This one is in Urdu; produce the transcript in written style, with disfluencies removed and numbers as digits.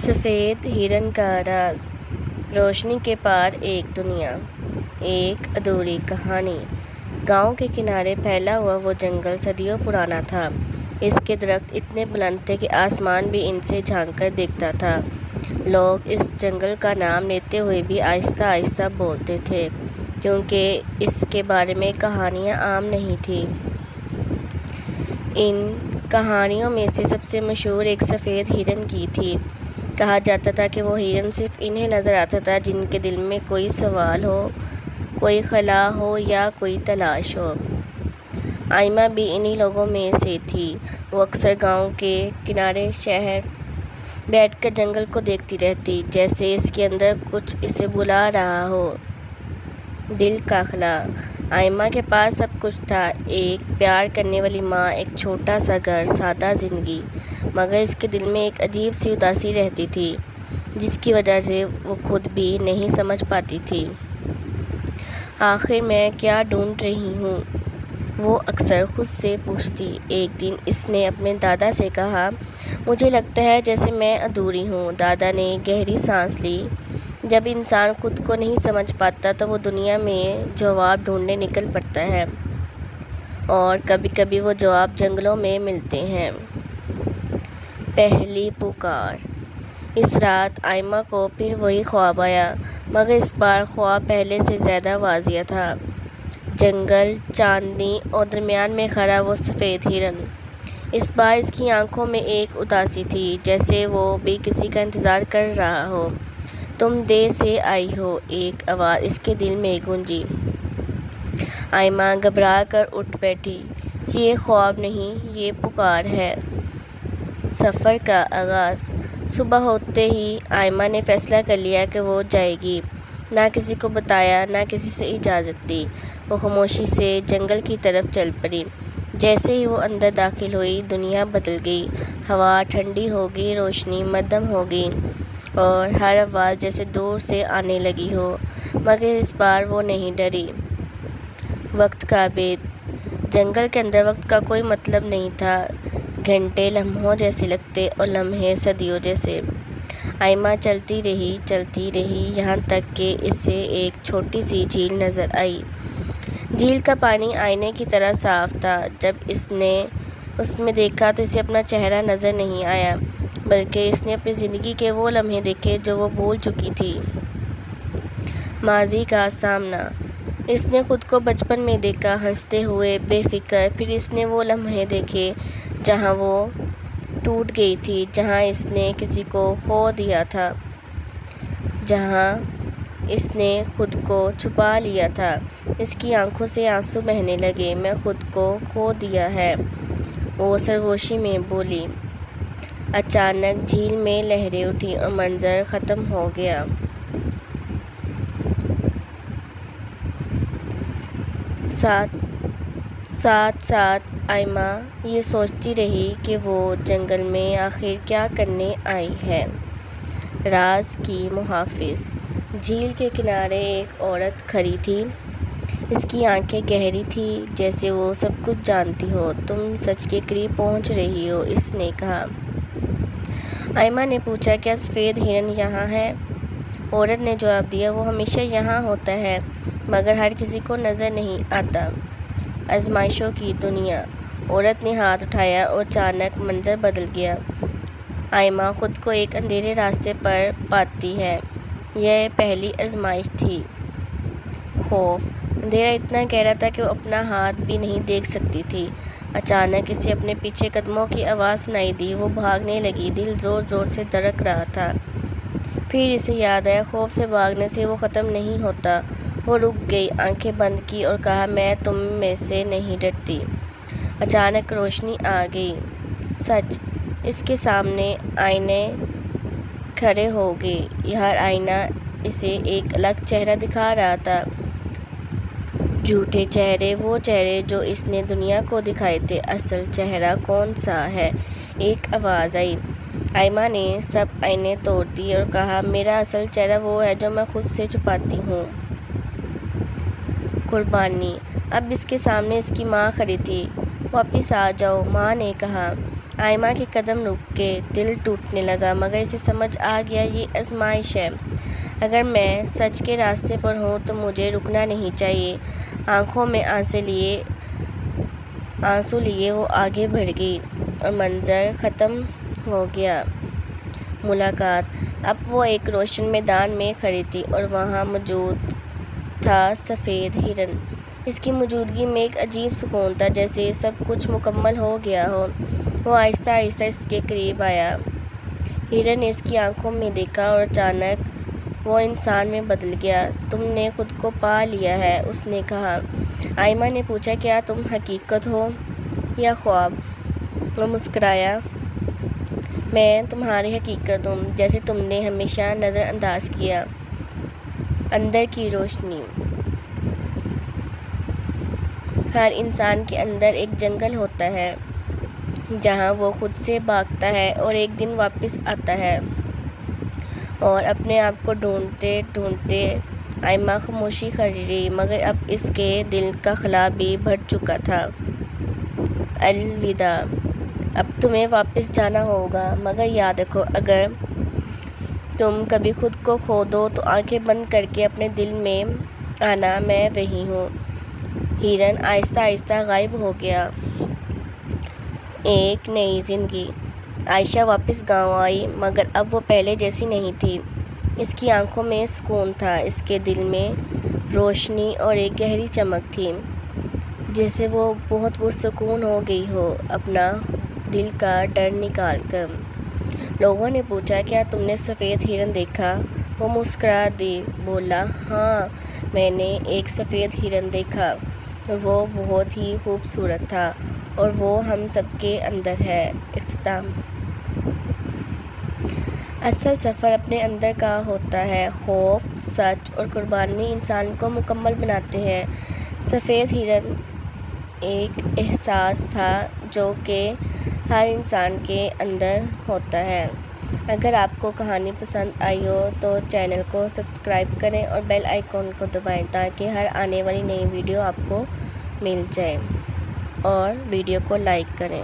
سفید ہرن کا راز۔ روشنی کے پار ایک دنیا، ایک ادھوری کہانی۔ گاؤں کے کنارے پھیلا ہوا وہ جنگل صدیوں پرانا تھا۔ اس کے درخت اتنے بلند تھے کہ آسمان بھی ان سے جھانک کر دیکھتا تھا۔ لوگ اس جنگل کا نام لیتے ہوئے بھی آہستہ آہستہ بولتے تھے، کیونکہ اس کے بارے میں کہانیاں عام نہیں تھیں۔ ان کہانیوں میں سے سب سے مشہور ایک سفید ہرن کی تھی۔ کہا جاتا تھا کہ وہ ہرن صرف انہیں نظر آتا تھا جن کے دل میں کوئی سوال ہو، کوئی خلا ہو یا کوئی تلاش ہو۔ آئمہ بھی انہی لوگوں میں سے تھی۔ وہ اکثر گاؤں کے کنارے بیٹھ کر جنگل کو دیکھتی رہتی، جیسے اس کے اندر کچھ اسے بلا رہا ہو۔ دل کا خلا۔ آئمہ کے پاس سب کچھ تھا، ایک پیار کرنے والی ماں، ایک چھوٹا سا گھر، سادہ زندگی، مگر اس کے دل میں ایک عجیب سی اداسی رہتی تھی، جس کی وجہ سے وہ خود بھی نہیں سمجھ پاتی تھی۔ آخر میں کیا ڈھونڈ رہی ہوں؟ وہ اکثر خود سے پوچھتی۔ ایک دن اس نے اپنے دادا سے کہا، مجھے لگتا ہے جیسے میں ادھوری ہوں۔ دادا نے گہری سانس لی۔ جب انسان خود کو نہیں سمجھ پاتا تو وہ دنیا میں جواب ڈھونڈنے نکل پڑتا ہے، اور کبھی کبھی وہ جواب جنگلوں میں ملتے ہیں۔ پہلی پکار۔ اس رات آئمہ کو پھر وہی خواب آیا، مگر اس بار خواب پہلے سے زیادہ واضح تھا۔ جنگل، چاندنی اور درمیان میں کھڑا وہ سفید ہرن۔ اس بار اس کی آنکھوں میں ایک اداسی تھی، جیسے وہ بھی کسی کا انتظار کر رہا ہو۔ تم دیر سے آئی ہو، ایک آواز اس کے دل میں گونجی۔ آئمہ گھبرا کر اٹھ بیٹھی۔ یہ خواب نہیں، یہ پکار ہے۔ سفر کا آغاز۔ صبح ہوتے ہی آئمہ نے فیصلہ کر لیا کہ وہ جائے گی۔ نہ کسی کو بتایا، نہ کسی سے اجازت لی، وہ خاموشی سے جنگل کی طرف چل پڑی۔ جیسے ہی وہ اندر داخل ہوئی، دنیا بدل گئی۔ ہوا ٹھنڈی ہو گئی، روشنی مدھم ہو گئی، اور ہر آواز جیسے دور سے آنے لگی ہو، مگر اس بار وہ نہیں ڈری۔ وقت کا بھید۔ جنگل کے اندر وقت کا کوئی مطلب نہیں تھا۔ گھنٹے لمحوں جیسے لگتے اور لمحے صدیوں جیسے۔ آئمہ چلتی رہی یہاں تک کہ اسے ایک چھوٹی سی جھیل نظر آئی۔ جھیل کا پانی آئینے کی طرح صاف تھا۔ جب اس نے اس میں دیکھا تو اسے اپنا چہرہ نظر نہیں آیا، بلکہ اس نے اپنی زندگی کے وہ لمحے دیکھے جو وہ بھول چکی تھی۔ ماضی کا سامنا۔ اس نے خود کو بچپن میں دیکھا، ہنستے ہوئے، بے فکر۔ پھر اس نے وہ لمحے دیکھے جہاں وہ ٹوٹ گئی تھی، جہاں اس نے کسی کو کھو دیا تھا، جہاں اس نے خود کو چھپا لیا تھا۔ اس کی آنکھوں سے آنسو بہنے لگے۔ میں خود کو کھو دیا ہے، وہ سرگوشی میں بولی۔ اچانک جھیل میں لہریں اٹھیں اور منظر ختم ہو گیا۔ ساتھ آئمہ یہ سوچتی رہی کہ وہ جنگل میں آخر کیا کرنے آئی ہے۔ راز کی محافظ۔ جھیل کے کنارے ایک عورت کھڑی تھی۔ اس کی آنکھیں گہری تھیں، جیسے وہ سب کچھ جانتی ہو۔ تم سچ کے قریب پہنچ رہی ہو، اس نے کہا۔ آئمہ نے پوچھا، کیا سفید ہرن یہاں ہے؟ عورت نے جواب دیا، وہ ہمیشہ یہاں ہوتا ہے، مگر ہر کسی کو نظر نہیں آتا۔ آزمائشوں کی دنیا۔ عورت نے ہاتھ اٹھایا اور اچانک منظر بدل گیا۔ آئمہ خود کو ایک اندھیرے راستے پر پاتی ہے۔ یہ پہلی آزمائش تھی۔ خوف۔ اندھیرا اتنا گہرا تھا کہ وہ اپنا ہاتھ بھی نہیں دیکھ سکتی تھی۔ اچانک اسے اپنے پیچھے قدموں کی آواز سنائی دی۔ وہ بھاگنے لگی، دل زور زور سے دھڑک رہا تھا۔ پھر اسے یاد آیا، خوف سے بھاگنے سے وہ ختم نہیں ہوتا۔ وہ رک گئی، آنکھیں بند کی اور کہا، میں تم میں سے نہیں ڈرتی۔ اچانک روشنی آ گئی۔ سچ۔ اس کے سامنے آئینے کھڑے ہو گئے۔ ہر آئینہ اسے ایک الگ چہرہ دکھا رہا تھا۔ جھوٹے چہرے، وہ چہرے جو اس نے دنیا کو دکھائے تھے۔ اصل چہرہ کون سا ہے؟ ایک آواز آئی۔ آئمہ نے سب آئینے توڑ دیے اور کہا، میرا اصل چہرہ وہ ہے جو میں خود سے چھپاتی ہوں۔ قربانی۔ اب اس کے سامنے اس کی ماں کھڑی تھی۔ واپس آ جاؤ، ماں نے کہا۔ آئمہ کے قدم رک کے دل ٹوٹنے لگا، مگر اسے سمجھ آ گیا یہ آزمائش ہے۔ اگر میں سچ کے راستے پر ہوں تو مجھے رکنا نہیں چاہیے۔ آنکھوں میں آنسو لیے وہ آگے بڑھ گئی اور منظر ختم ہو گیا۔ ملاقات۔ اب وہ ایک روشن میدان میں کھڑی تھی اور وہاں موجود تھا سفید ہرن۔ اس کی موجودگی میں ایک عجیب سکون تھا، جیسے سب کچھ مکمل ہو گیا ہو۔ وہ آہستہ آہستہ اس کے قریب آیا۔ ہرن نے اس کی آنکھوں میں دیکھا اور اچانک وہ انسان میں بدل گیا۔ تم نے خود کو پا لیا ہے، اس نے کہا۔ آئمہ نے پوچھا، کیا تم حقیقت ہو یا خواب؟ وہ مسکرایا، میں تمہاری حقیقت ہوں، جسے تم نے ہمیشہ نظر انداز کیا۔ اندر کی روشنی۔ ہر انسان کے اندر ایک جنگل ہوتا ہے جہاں وہ خود سے بھاگتا ہے اور ایک دن واپس آتا ہے، اور اپنے آپ کو ڈھونڈتے ڈھونڈتے آئمہ خاموشی کھڑی رہی، مگر اب اس کے دل کا خلا بھی بھر چکا تھا۔ الوداع۔ اب تمہیں واپس جانا ہوگا، مگر یاد رکھو، اگر تم کبھی خود کو کھو دو تو آنکھیں بند کر کے اپنے دل میں آنا، میں وہی ہوں۔ ہرن آہستہ آہستہ غائب ہو گیا۔ ایک نئی زندگی۔ عائشہ واپس گاؤں آئی، مگر اب وہ پہلے جیسی نہیں تھی۔ اس کی آنکھوں میں سکون تھا، اس کے دل میں روشنی اور ایک گہری چمک تھی، جیسے وہ بہت پرسکون ہو گئی ہو اپنا دل کا ڈر نکال کر۔ لوگوں نے پوچھا، کیا تم نے سفید ہرن دیکھا؟ وہ مسکرا دی، بولا، ہاں، میں نے ایک سفید ہرن دیکھا، وہ بہت ہی خوبصورت تھا، اور وہ ہم سب کے اندر ہے۔ اختتام۔ اصل سفر اپنے اندر کا ہوتا ہے۔ خوف، سچ اور قربانی انسان کو مکمل بناتے ہیں۔ سفید ہرن ایک احساس تھا جو کہ ہر انسان کے اندر ہوتا ہے۔ اگر آپ کو کہانی پسند آئی ہو تو چینل کو سبسکرائب کریں اور بیل آئیکن کو دبائیں تاکہ ہر آنے والی نئی ویڈیو آپ کو مل جائے، اور ویڈیو کو لائک کریں۔